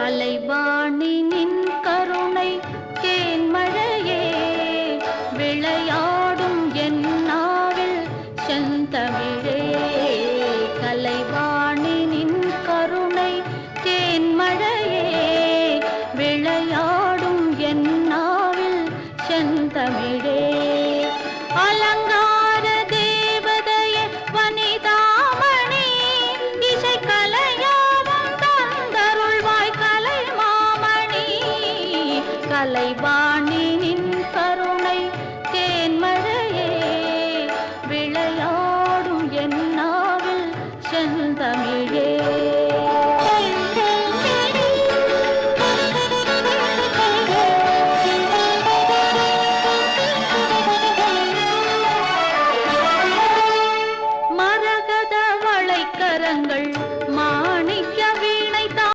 கலைவாணி நின் கருணை தேன்மழையே விளையாடும் என் நாவில் செந்தமிழே. கலைவாணி நின் கருணை தேன்மழையே விளையாடும் என் நாவில் செந்தமிழே. அலங்கார தேவதையே வனிதாமணி இசை கலையாவும் தந்தருள்வாய் கலை மாமணி. கலைவாணி